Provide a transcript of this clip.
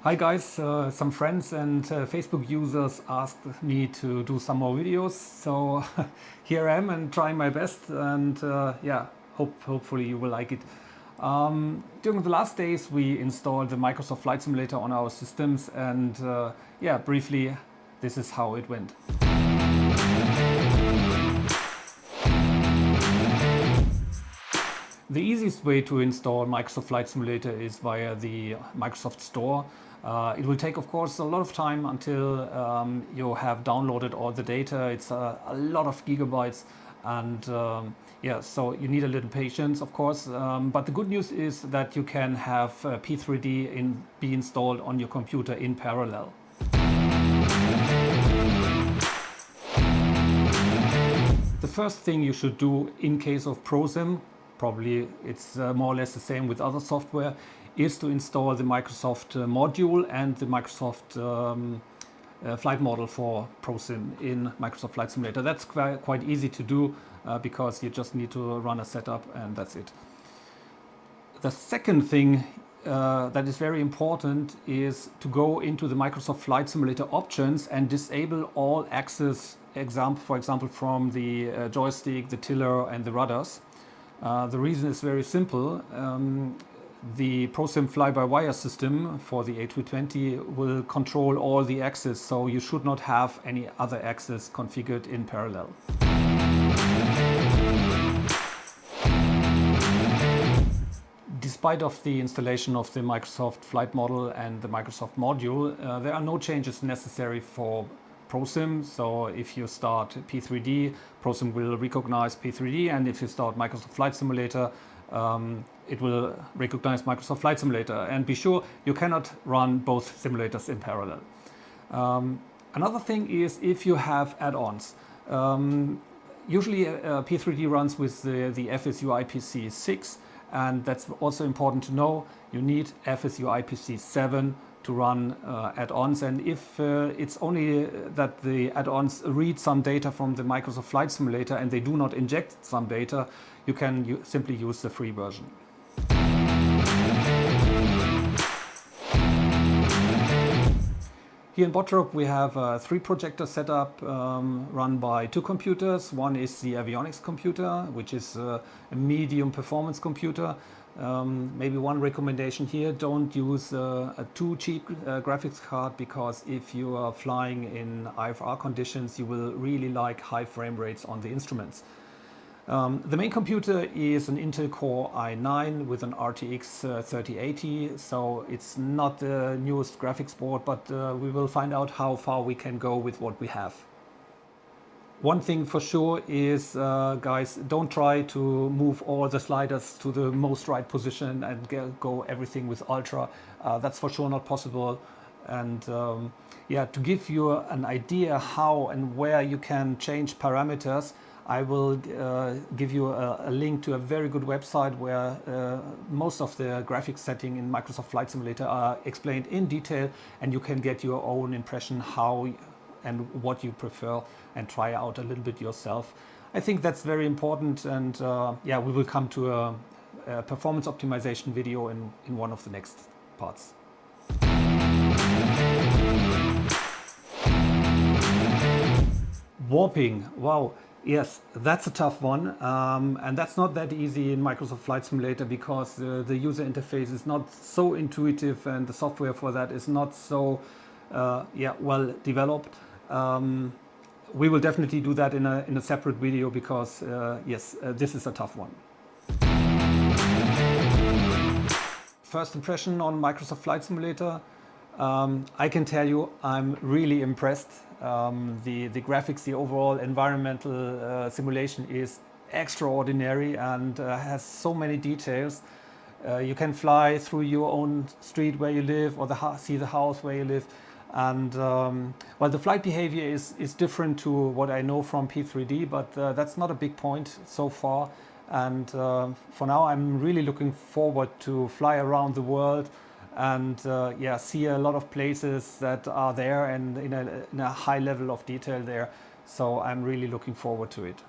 Hi guys, some friends and Facebook users asked me to do some more videos, so here I am and trying my best, and yeah, hopefully you will like it. During the last days we installed the Microsoft Flight Simulator on our systems, and yeah, briefly this is how it went. The easiest way to install Microsoft Flight Simulator is via the Microsoft Store. It will take, of course, a lot of time until you have downloaded all the data. It's a lot of gigabytes, and yeah, so you need a little patience, of course. But the good news is that you can have P3D be installed on your computer in parallel. The first thing you should do in case of ProSim, probably it's more or less the same with other software, is to install the Microsoft module and the Microsoft flight model for ProSim in Microsoft Flight Simulator. That's quite easy to do because you just need to run a setup and that's it. The second thing that is very important is to go into the Microsoft Flight Simulator options and disable all access, for example, from the joystick, the tiller and the rudders. The reason is very simple. The ProSim fly-by-wire system for the A320 will control all the access, so you should not have any other access configured in parallel. Despite of the installation of the Microsoft flight model and the Microsoft module, there are no changes necessary for ProSim. So if you start P3D, ProSim will recognize P3D, and if you start Microsoft Flight Simulator, it will recognize Microsoft Flight Simulator. And be sure you cannot run both simulators in parallel. Another thing is if you have add-ons. Usually P3D runs with the FSU IPC6, and that's also important to know. You need FSU IPC7 to run add-ons, and if it's only that the add-ons read some data from the Microsoft Flight Simulator and they do not inject some data, you can simply use the free version. Here in Bottrop we have 3 projectors set up, run by 2 computers. One is the avionics computer, which is a medium performance computer. Maybe one recommendation here: don't use a too cheap graphics card, because if you are flying in IFR conditions you will really like high frame rates on the instruments. The main computer is an Intel Core i9 with an RTX 3080, so it's not the newest graphics board, but we will find out how far we can go with what we have. One thing for sure is, guys, don't try to move all the sliders to the most right position and go everything with ultra. That's for sure not possible. And yeah, to give you an idea how and where you can change parameters, I will give you a link to a very good website where most of the graphics setting in Microsoft Flight Simulator are explained in detail, and you can get your own impression how and what you prefer and try out a little bit yourself. I think that's very important, and yeah, we will come to a performance optimization video in one of the next parts. Warping, wow. Yes, that's a tough one, and that's not that easy in Microsoft Flight Simulator, because the user interface is not so intuitive and the software for that is not so yeah, well developed. We will definitely do that in a separate video, because yes, this is a tough one. First impression on Microsoft Flight Simulator. I can tell you I'm really impressed. The graphics, the overall environmental simulation is extraordinary and has so many details. You can fly through your own street where you live, or see the house where you live. And well, the flight behavior is different to what I know from P3D, but that's not a big point so far. And for now, I'm really looking forward to fly around the world and yeah, see a lot of places that are there and in a high level of detail there. So I'm really looking forward to it.